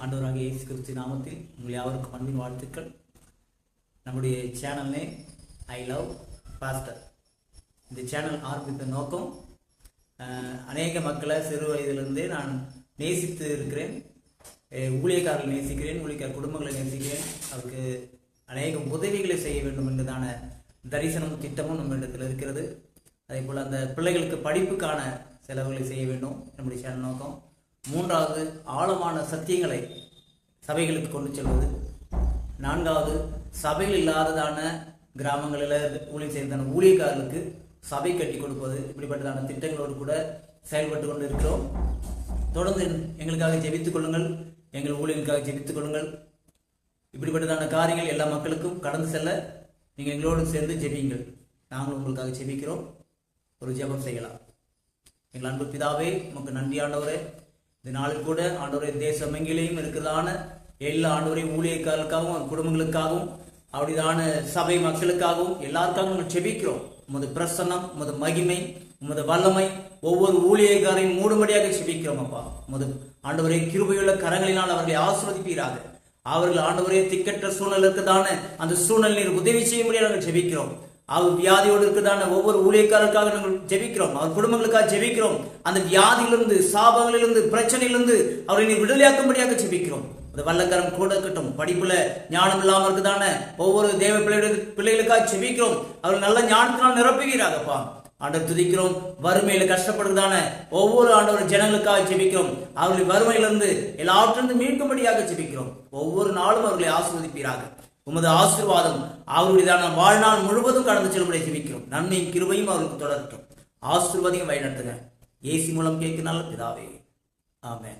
ஆண்டவராகிய இயேசு கிறிஸ்து நாமத்தில் உங்கள் யாவருக்கும் அன்பின் வாழ்த்துக்கள். நம்முடைய சேனல்லே ஐ லவ் பாஸ்டர். இந்த சேனல் ஆரம்பித்த நோக்கம் அநேக மக்களை சிறு வயதிலிருந்தே நான் நேசித்து இருக்கிறேன். ஊழியக்காரர்கள் நேசிக்கிறேன், ஊழியக்கார குடும்பங்களை நேசிக்கிறேன். அவருக்கு அநேக உதவிகளை செய்ய வேண்டும் என்றதான தரிசனமும் திட்டமும் நம்ம இடத்துல இருக்கிறது. அதே போல் அந்த பிள்ளைகளுக்கு படிப்புக்கான செலவுகளை செய்ய வேண்டும் நம்முடைய சேனல் நோக்கம். மூன்றாவது, ஆழமான சத்தியங்களை சபைகளுக்கு கொண்டு செல்வது. நான்காவது, சபைகள் இல்லாததான கிராமங்களில் ஊழியம் செய்ததான ஊழியக்காரர்களுக்கு சபை கட்டி கொடுப்பது. இப்படிப்பட்டதான திட்டங்களோடு கூட செயல்பட்டு கொண்டு இருக்கிறோம். தொடர்ந்து எங்களுக்காக ஜெபித்துக் கொள்ளுங்கள், எங்கள் ஊழியர்களுக்காக ஜெபித்துக் கொள்ளுங்கள். இப்படிப்பட்டதான காரியங்கள் எல்லா மக்களுக்கும் கடந்து செல்ல நீங்கள் எங்களோடு சேர்ந்து ஜெபியுங்கள். நாங்களும் உங்களுக்காக ஜெபிக்கிறோம். ஒரு ஜெபம் செய்யலாம். எங்கள் அன்பு பிதாவே, உமக்கு நன்றி ஆண்டவரே. இந்த நாளில் கூட ஆண்டவரே, தேசம் எங்கிலேயும் இருக்கிறதான எல்லா ஆண்டவரே ஊழியர்களுக்காகவும் குடும்பங்களுக்காகவும் அப்படிதான சபை மக்களுக்காகவும் எல்லாருக்காகவும் நாங்கள் ஜெபிக்கிறோம். உமது பிரசன்னம், உமது மகிமை, உமது வல்லமை ஒவ்வொரு ஊழியக்காரையும் மூடும்படியாக ஜெபிக்கிறோம் அப்பா. உமது ஆண்டவரே கிருபையுள்ள கரங்களினால் அவர்களை ஆசீர்வதிப்பீராக. அவர்கள் ஆண்டவரே திக்கற்ற சூழ்நிலை இருக்கிறதான அந்த சூழ்நிலையில் உதவி செய்ய முடியாது நாங்கள் ஜெபிக்கிறோம். அவர் வியாதியோடு இருக்கிறதான ஒவ்வொரு ஊழியக்காரருக்காக நாங்கள் ஜெபிக்கிறோம். அவர் குடும்பங்களுக்காக ஜெபிக்கிறோம். அந்த வியாதியிலிருந்து, சாபங்களிலிருந்து, பிரச்சனையிலிருந்து அவரை விடுதலையாக்கும்படியாக ஜெபிக்கிறோம். அந்த வல்லக்கரம் கூட இருக்கட்டும். படிப்புல ஞானம் இல்லாமல் இருக்குதான ஒவ்வொரு தேவ பிள்ளைகளுக்காக ஜெபிக்கிறோம். அவர்கள் நல்ல ஞானத்தினால் நிரப்புகிறாங்கப்பா. ஆண்டவர் துதிக்கிறோம். வறுமையில கஷ்டப்படுறதான ஒவ்வொரு ஆண்டவர் ஜனங்களுக்காக ஜெபிக்கிறோம். அவர்களை வறுமையிலிருந்து எல்லாவற்றிலிருந்து மீட்கும்படியாக ஜெபிக்கிறோம். ஒவ்வொரு நாளும் அவர்களை ஆசீர்வதிப்பீராக. உமது ஆசீர்வாதம் அவர்களுடைய வாழ்நாள் முழுவதும் கடந்து செல்லும்படி ஜெபிக்கிறோம். நன்மையும் கிருபையும் அவர்களுக்கு தொடரட்டும். ஆசீர்வாதையும் வழிநடத்துங்க. இயேசு மூலம் கேட்க நல்ல பிதாவே, ஆமென்.